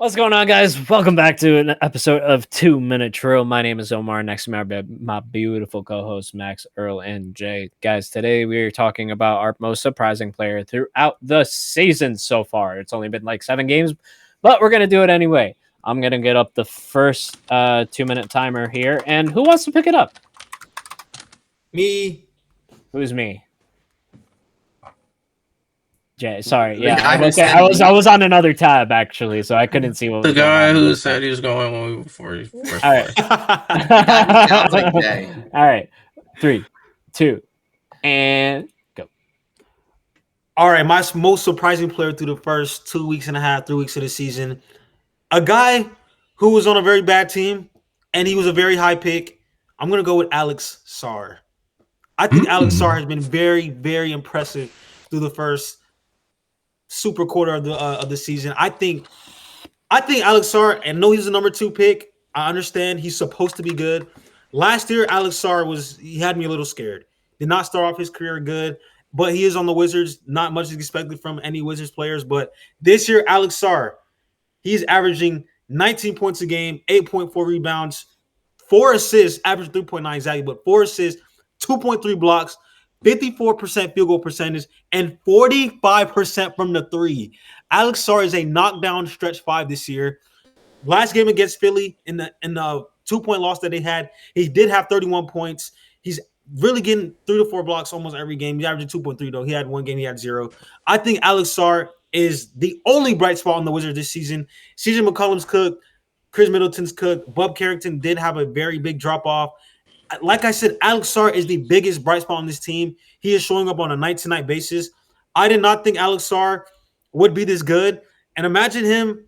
What's going on, guys? Welcome back to an episode of 2 Minute Drill. My name is Omar. Next to me are my beautiful co-hosts Max, Earl, and Jay. Guys, today we are talking about our most surprising player throughout the season so far. It's only been like 7 games, but we're gonna do it anyway. I'm gonna get up the first 2-minute timer here, and who wants to pick it up? Me. Who's me? Jay, sorry. The Yeah, guy who okay. said I was on another tab actually, so I couldn't see what The was going guy on. who said he was going when we before he first. All right. Sounds like Jay. All right. 3, 2, and go. All right, my most surprising player through the first 2 weeks and a half, 3 weeks of the season. A guy who was on a very bad team, and he was a very high pick. I'm going to go with Alex Sarr. I think Alex Sarr has been very, very impressive through the first super quarter of the season. I think Alex Sarr, and know he's the number 2 pick. I understand he's supposed to be good. Last year, Alex Sarr he had me a little scared. Did not start off his career good, but he is on the Wizards. Not much is expected from any Wizards players, but this year, Alex Sarr, he's averaging 19 points a game, 8.4 rebounds, 4 assists, average 3.9 exactly, but 4 assists, 2.3 blocks, 54% field goal percentage, and 45% from the three. Alex Sarr is a knockdown stretch 5 this year. Last game against Philly in the 2-point loss that they had, he did have 31 points. He's really getting 3 to 4 blocks almost every game. He's averaging 2.3 though. He had one game, he had 0. I think Alex Sarr is the only bright spot on the Wizards this season. CJ McCollum's cooked. Chris Middleton's cooked. Bub Carrington did have a very big drop-off. Like I said, Alex Sarr is the biggest bright spot on this team. He is showing up on a night-to-night basis. I did not think Alex Sarr would be this good. And imagine him,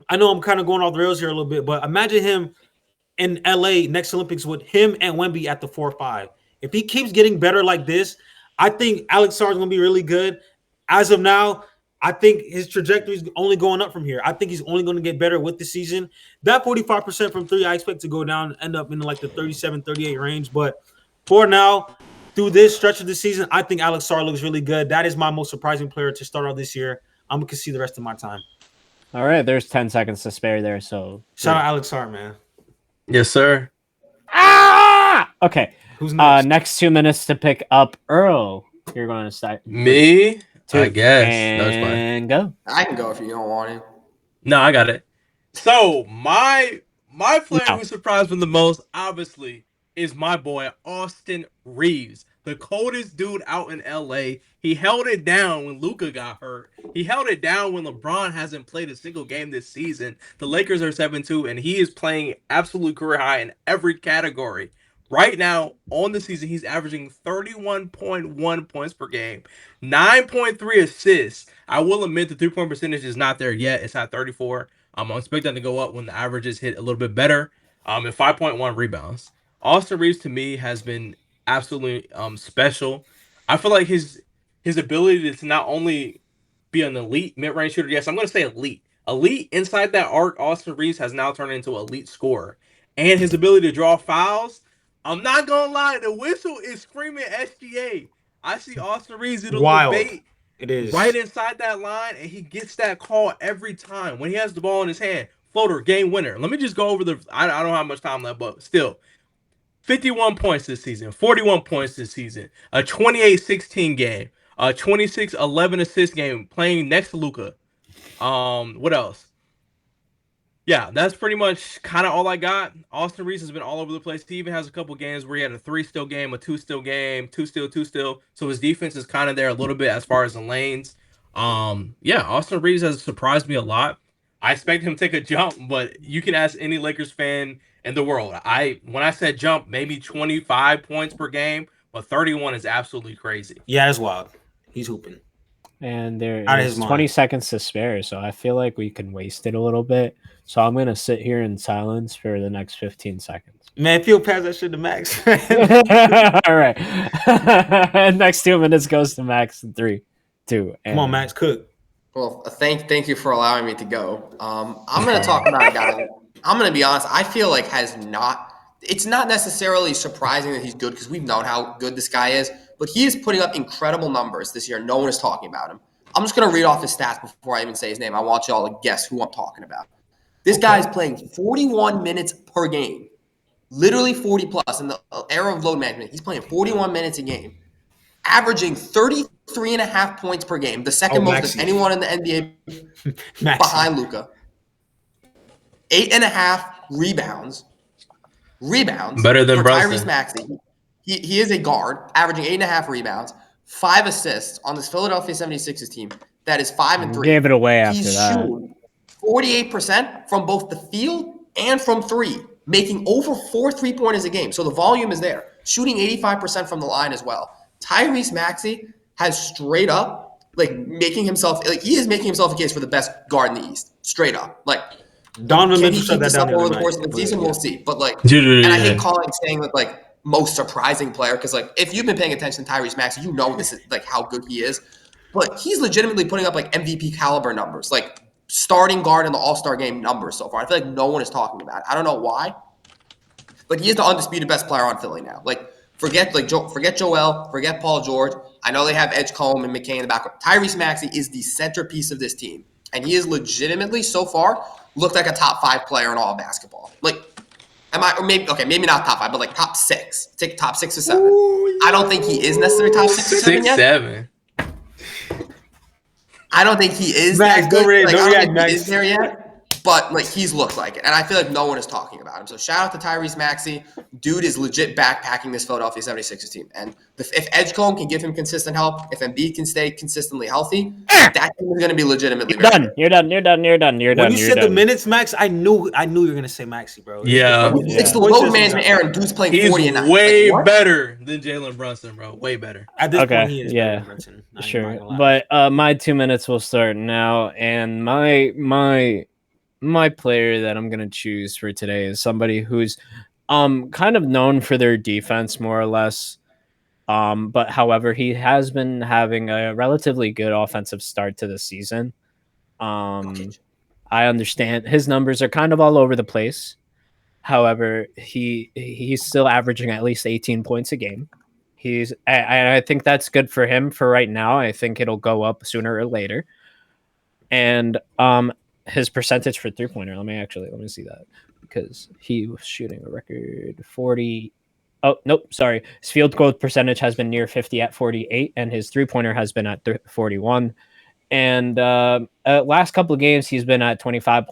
I know I'm kind of going off the rails here a little bit, but imagine him in LA next Olympics with him and Wemby at the 4-5. If he keeps getting better like this, I think Alex Sarr is going to be really good. As of now, I think his trajectory is only going up from here. I think he's only going to get better with the season. That 45% from 3, I expect to go down, end up in like the 37, 38 range. But for now, through this stretch of the season, I think Alex Sarr looks really good. That is my most surprising player to start out this year. I'm going to see the rest of my time. All right, there's 10 seconds to spare there, so shout out Alex Sarr, man. Yes, sir. Okay. Who's next? Next 2 minutes to pick up Earl. You're going to start. Me? 2, I guess. and go. I can go if you don't want to. No, I got it. So my player who surprised me the most, obviously, is my boy Austin Reeves, the coldest dude out in LA. He held it down when Luka got hurt. He held it down when LeBron hasn't played a single game this season. The Lakers are 7-2, and he is playing absolute career high in every category. Right now, on the season, he's averaging 31.1 points per game, 9.3 assists. I will admit the 3-point percentage is not there yet. It's at 34. I'm expecting that to go up when the averages hit a little bit better. And 5.1 rebounds. Austin Reeves, to me, has been absolutely special. I feel like his ability to not only be an elite mid-range shooter, yes, I'm going to say elite. Elite inside that arc, Austin Reeves has now turned into elite scorer. And his ability to draw fouls, I'm not gonna lie, the whistle is screaming SGA. I see Austin Reeves do the little bait. It is right inside that line, and he gets that call every time when he has the ball in his hand. Floater, game winner. Let me just go over I don't have much time left, but still, 51 points this season, 41 points this season, a 28-16 game, a 26-11 assist game, playing next to Luka. What else? Yeah, that's pretty much kind of all I got. Austin Reeves has been all over the place. He even has a couple games where he had a 3-steal game, a 2-steal game, 2-steal, 2-steal. So his defense is kind of there a little bit as far as the lanes. Yeah, Austin Reeves has surprised me a lot. I expect him to take a jump, but you can ask any Lakers fan in the world. When I said jump, maybe 25 points per game, but 31 is absolutely crazy. Yeah, it's wild. He's hooping. And there is 20 seconds to spare, so I feel like we can waste it a little bit. So I'm going to sit here in silence for the next 15 seconds. Man, if you'll pass that shit to Max. All right. Next 2 minutes goes to Max in 3, 2, and... Come on, Max, cook. Well, thank you for allowing me to go. I'm going to talk about a guy that, I'm going to be honest, I feel like it's not necessarily surprising that he's good because we've known how good this guy is, but he is putting up incredible numbers this year. No one is talking about him. I'm just going to read off his stats before I even say his name. I want you all to guess who I'm talking about. This guy is playing 41 minutes per game. Literally 40 plus in the era of load management. He's playing 41 minutes a game, averaging 33.5 points per game, the second most of anyone in the NBA behind Luka. 8.5 rebounds. Better than Tyrese Maxey. He is a guard, averaging 8.5 rebounds, 5 assists on this Philadelphia 76ers team that is 5-3. Gave it away after He's that. shooting 48% from both the field and from three, making over 4 3-pointers a game. So the volume is there. Shooting 85% from the line as well. Tyrese Maxey has straight up making himself he is making himself a case for the best guard in the East. Straight up. Donovan can he Mitchell keep said this that up over the course of the season? We'll see. But and I hate saying that most surprising player because if you've been paying attention to Tyrese Maxey, you know this is how good he is. But he's legitimately putting up MVP caliber numbers, starting guard in the All-Star game numbers so far. I feel like no one is talking about it. I don't know why, but he is the undisputed best player on Philly now. Forget Joel, forget Paul George. I know they have Edgecombe and McKay in the backcourt. Tyrese Maxey is the centerpiece of this team, and he is legitimately so far looked like a top 5 player in all of basketball. Maybe not top 5, but top 6. Take top 6 or 7. Ooh, yeah. I don't think he is necessarily top 6 or 7 yet. 7. I don't think he is Max, that good. don't react, Max. He is there yet. But he's looked like it. And I feel like no one is talking about him. So shout out to Tyrese Maxey. Dude is legit backpacking this Philadelphia 76ers team. And if Edgecombe can give him consistent help, if Embiid can stay consistently healthy, that team is going to be legitimately You're done. When you said the minutes, Max, I knew you were going to say Maxey, bro. Yeah. It's the load management era. Dude's playing 40 and 9. Way better than Jalen Brunson, bro. Way better. At this point, he is better than Brunson. Sure. But my 2 minutes will start now. And my player that I'm going to choose for today is somebody who's kind of known for their defense more or less. But however, he has been having a relatively good offensive start to the season. I understand his numbers are kind of all over the place. However, he's still averaging at least 18 points a game. I think that's good for him for right now. I think it'll go up sooner or later. And his percentage for 3-pointer. Let me see that because he was shooting a record 40. Oh, nope. Sorry. His field goal percentage has been near 50 at 48, and his 3-pointer has been at 41. And last couple of games, he's been at 25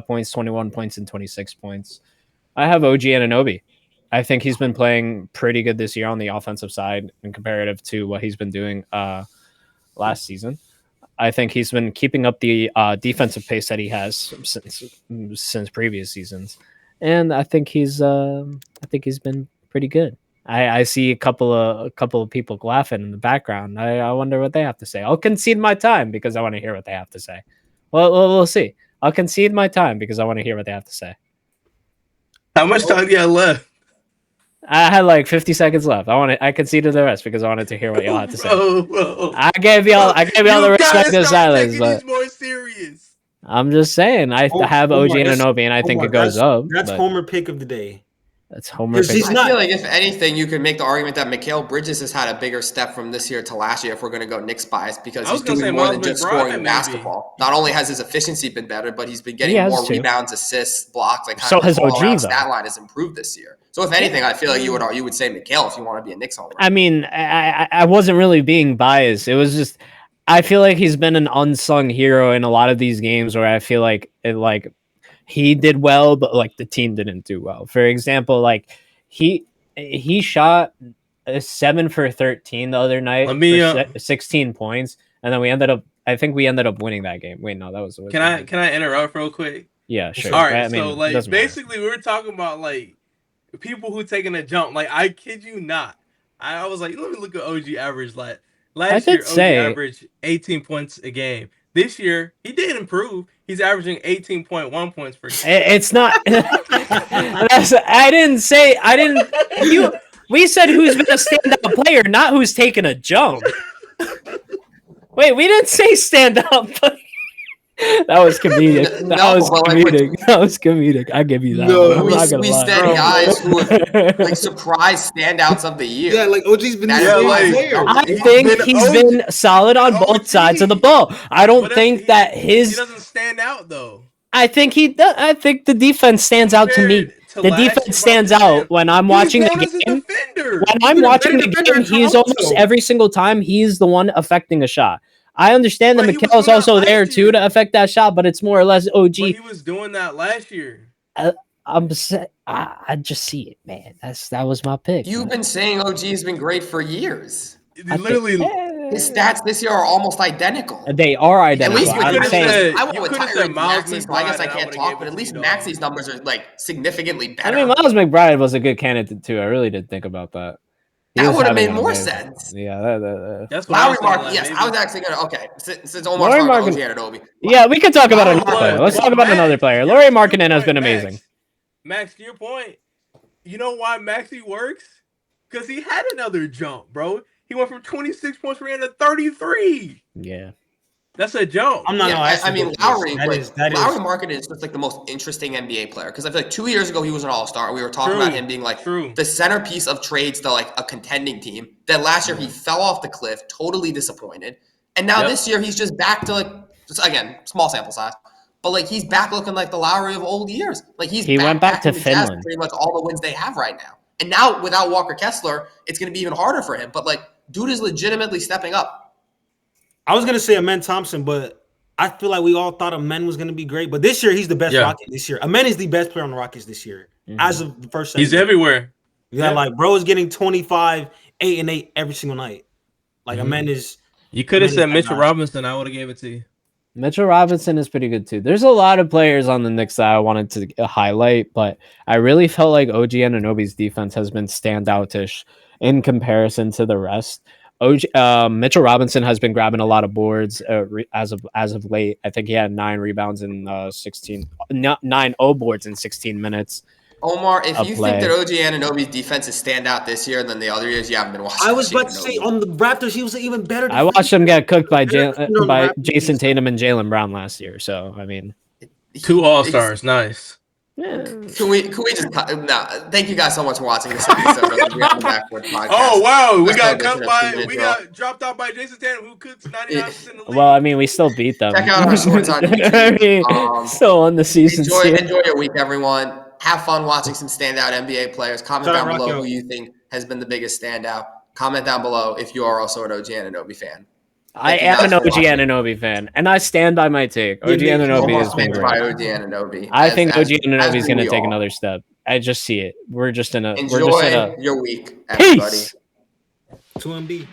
points, 21 points, and 26 points. I have OG Anunoby. I think he's been playing pretty good this year on the offensive side in comparative to what he's been doing last season. I think he's been keeping up the defensive pace that he has since previous seasons, and I think he's been pretty good. I see a couple of people laughing in the background. I wonder what they have to say. I'll concede my time because I want to hear what they have to say. Well, we'll see. I'll concede my time because I want to hear what they have to say. How much time do you have left? I had 50 seconds left. I conceded the rest because I wanted to hear what y'all had to say. Bro. I gave y'all the respect of silence, but more serious. I'm just saying I have OG Anunoby, and I think it goes up. That's Homer pick of the day. That's Homer pick. I feel like if anything, you could make the argument that Mikal Bridges has had a bigger step from this year to last year if we're going to go Knicks bias because he's doing more than just scoring basketball. Not only has his efficiency been better, but he's been getting more rebounds, assists, blocks. So has OG, though. Stat line has improved this year. So if anything, I feel like you would say Mikal if you want to be a Knicks homer. I mean, I wasn't really being biased. It was just I feel like he's been an unsung hero in a lot of these games where I feel like he did well, but the team didn't do well. For example, he shot 7 for 13 the other night for 16 points, and then we ended up winning that game. Wait, no, that was Can I interrupt real quick? Yeah, sure. All right, so basically we were talking about people who taking a jump. I kid you not. I was let me look at OG average. Last year, OG averaged 18 points a game. This year, he did improve. He's averaging 18.1 points per game. It's not. We said who's been a standout player, not who's taken a jump. Wait, we didn't say standout player. That was comedic. That was comedic. I give you that. No, we said guys who have surprise standouts of the year. Yeah, OG's been I think he's been solid on both sides of the ball. I don't think that his he doesn't stand out though. I think the defense stands out to me. The defense stands out when I'm watching the game. When I'm watching the game, he's almost every single time he's the one affecting a shot. I understand that Mikal is also there too to affect that shot, but it's more or less OG. But he was doing that last year. I just see it, man. That was my pick. You've been saying OG has been great for years. Literally, his stats this year are almost identical. They are identical. At least I you went could with have said Tyrese Miles Maxey, so I guess I can't talk, but at least Maxey's numbers are like significantly better. I mean, Miles McBride was a good candidate too. I really did think about that. That would have made more sense. Yeah, that's what Lauri Markkanen. Yes, I was actually gonna. Okay, since Omar's talking about OG Anunoby. Yeah, we could talk about another player. Let's talk about another player. Lauri Markkanen has been amazing. Max, to your point, you know why Maxey works? Because he had another jump, bro. He went from 26 points per game to 33. Yeah. That's a jump. I'm not. Yeah, I mean, Lauri Markkanen is just like the most interesting NBA player because I feel like 2 years ago he was an all-star. We were talking about him being like the centerpiece of trades to like a contending team. Then last year he fell off the cliff, totally disappointed. And now this year he's just back to like, just again, small sample size, but like he's back looking like the Lauri of old years. Like he went back to Finland. Pretty much all the wins they have right now. And now without Walker Kessler, it's going to be even harder for him. But like, dude is legitimately stepping up. I was gonna say Amen Thompson, but I feel like we all thought Amen was gonna be great. But this year he's the best Rocket this year. Amen is the best player on the Rockets this year. As of the first He's everywhere. Yeah, like bro is getting 25, 8 and 8 every single night. Like Amen is. You could have said Mitchell Robinson. I would have gave it to you. Mitchell Robinson is pretty good too. There's a lot of players on the Knicks that I wanted to highlight, but I really felt like OG Anunoby's defense has been standoutish in comparison to the rest. Mitchell Robinson has been grabbing a lot of boards as of late. I think he had 9 rebounds in 9 boards in 16 minutes. Omar, if you think that OG Anunoby's defense is standout this year than the other years, you haven't been watching. I was about to say on the Raptors, he was even better. I watched him get cooked by Jason Tatum and Jaylen Brown last year. So I mean, 2 All-Stars, nice. Yeah. Can we just no? Thank you guys so much for watching this episode of the Beyond the Backboard Podcast. Oh wow, we got dropped out by Jason Tatum, who cooks 99% of the league. Well, I mean, we still beat them. Check out our shorts on YouTube. Still on the season. Enjoy your week, everyone. Have fun watching some standout NBA players. Comment down below who you think has been the biggest standout. Comment down below if you are also an OG Anunoby fan. I am an OG Anunoby fan, and I stand by my take. OG Anunoby has been great. I think OG Anunoby is going to take another step. I just see it. We're just in a. Enjoy your week, everybody. Peace. 2MB.